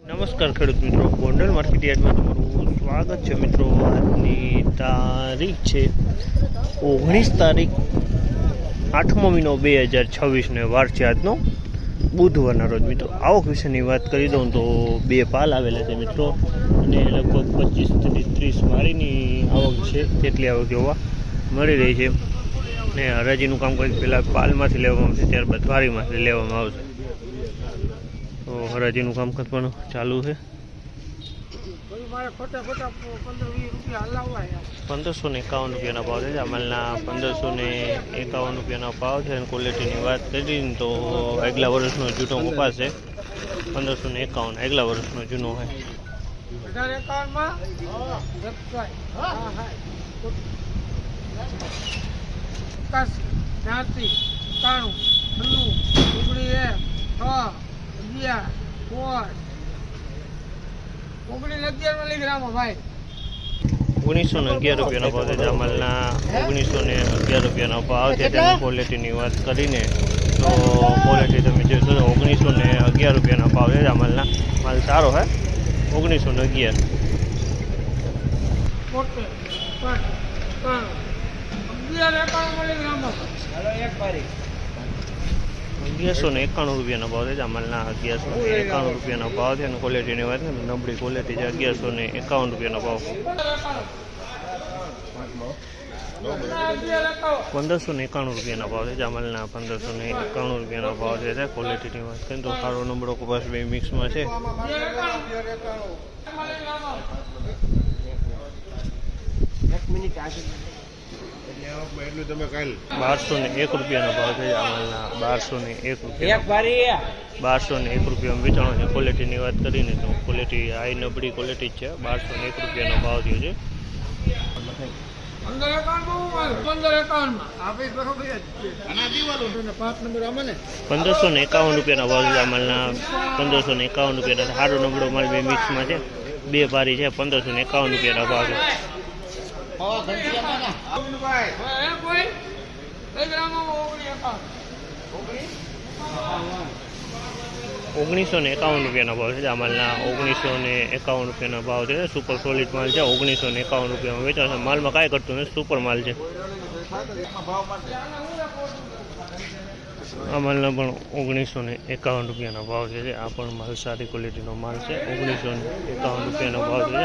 નમસ્કાર ખેડૂત મિત્રો, ગોંડલ માર્કેટ યાર્ડમાં તમારું સ્વાગત છે મિત્રો। આજની તારીખ છે 19 તારીખ 8મો મહિનો 2026 ને વાર છે આજનો બુધવારના રોજ મિત્રો। આવક વિશેની વાત કરી દઉં તો બે પાલ આવેલા છે મિત્રો, અને લગભગ 25 થી 30 વાળીની આવક છે તેટલી આવક જોવા મળી રહી છે। ને હરાજીનું કામ કંઈક પહેલાં પાલમાંથી લેવામાં આવશે, ત્યારબાદ વારીમાંથી લેવામાં આવશે। તો હરાજીનું કામકાજ પણ ચાલુ છે। 1551 રૂપિયાના ભાવ છે। જામલના 1551 રૂપિયાના ભાવ છે। અને ક્વોલિટીની વાત કરીને તો આગલા વર્ષનો જૂનો કપાસ છે। 1551 આગલા વર્ષનો જૂનો છે। ₹1911 રૂપિયાનો ભાવ છે। જામલના 1911 રૂપિયાનો ભાવ છે। તેની ક્વોલિટીની વાત કરીને તો ક્વોલિટી તમે જોશો તો 1911 રૂપિયાનો ભાવ છે। જામલના માલ સારો છે। 1911 1191 રૂપિયાનો ભાવ છે। જામલના 1191 રૂપિયાનો ભાવ છે। અને ક્વોલિટીની વાત ને નબળી ક્વોલિટી છે। 1151 રૂપિયાનો ભાવ। 1591 રૂપિયાના ભાવ છે। જામલના 1591 રૂપિયાનો ભાવ છે। ક્વોલિટીની વાત કરીએ તો સારો નબળો કપાસ બે મિક્સમાં છે। 1201 રૂપિયાનો ભાવ છે। જામલના 1201 રૂપિયા 1201 રૂપિયામાં વેચાણો છે। ક્વોલિટીની વાત કરીને તો ક્વોલિટી હાઈ નબળી ક્વોલિટી જ છે। 1201 રૂપિયાનો ભાવ થયો છે। 1551 રૂપિયાના ભાવ છે। જામલના 1551 રૂપિયાના સારો નબળો માલ બે મિક્સમાં છે। બે ભારી છે। 1551 રૂપિયાના ભાવ છે। 1951 રૂપિયાનો ભાવ છે। જામલના 1951 રૂપિયાનો ભાવ છે। સુપર સોલિડ માલ છે। 1951 રૂપિયામાં વેચાશે। માલમાં કાંઈ કરતું નથી, સુપર માલ છે। આ માલના પણ 1951 રૂપિયાનો ભાવ છે। આ પણ માલ સારી ક્વોલિટીનો માલ છે। 1951 રૂપિયાનો ભાવ છે।